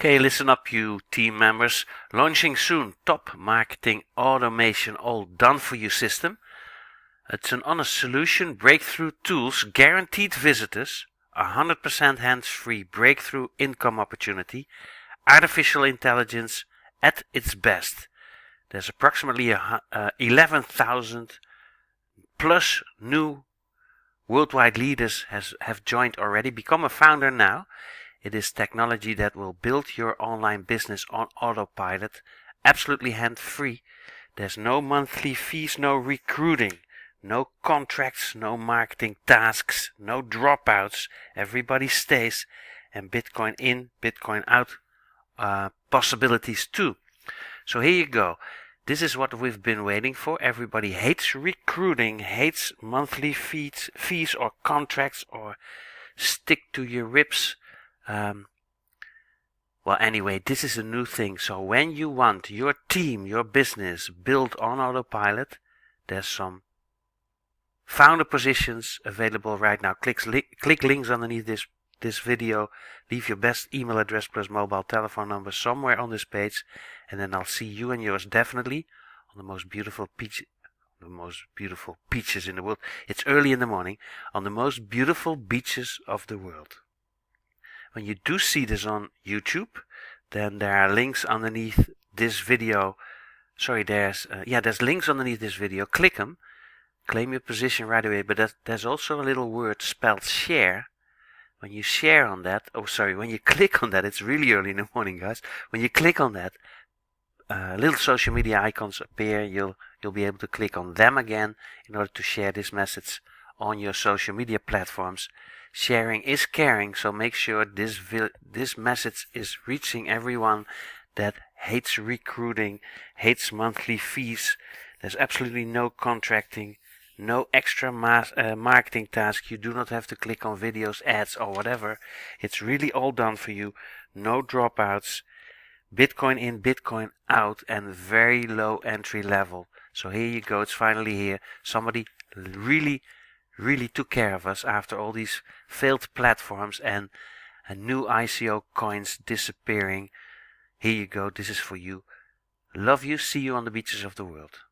Okay, listen up you team members. Launching soon, top marketing automation all done for you system. It's an honest solution, breakthrough tools, guaranteed visitors, 100% hands-free breakthrough income opportunity, artificial intelligence at its best. There's approximately 11,000 plus new worldwide leaders have joined already. Become a founder now. It is technology that will build your online business on autopilot, absolutely hand-free. There's no monthly fees, no recruiting, no contracts, no marketing tasks, no dropouts. Everybody stays, and Bitcoin in, Bitcoin out possibilities too. So here you go. This is what we've been waiting for. Everybody hates recruiting, hates monthly fees or contracts or stick to your ribs. Well, anyway, this is a new thing. So when you want your team, your business built on autopilot, there's some founder positions available right now. Click links underneath this video. Leave your best email address plus mobile telephone number somewhere on this page, and then I'll see you and yours definitely on the most beautiful beaches in the world. It's early in the morning. On the most beautiful beaches of the world. When you do see this on YouTube, then there are links underneath this video. Sorry, there's links underneath this video. Click them, claim your position right away. But there's also a little word spelled share. When you share on that, when you click on that, it's really early in the morning, guys. When you click on that, little social media icons appear. You'll be able to click on them again in order to share this message on your social media platforms. Sharing is caring, so make sure this message is reaching everyone that hates recruiting, hates monthly fees. There's absolutely no contracting, no extra marketing task. You do not have to click on videos, ads or whatever. It's really all done for you. No dropouts, Bitcoin in, Bitcoin out, and very low entry level. So here you go, it's finally here. Somebody really took care of us after all these failed platforms and new ICO coins disappearing. Here you go, this is for you. Love you, see you on the beaches of the world.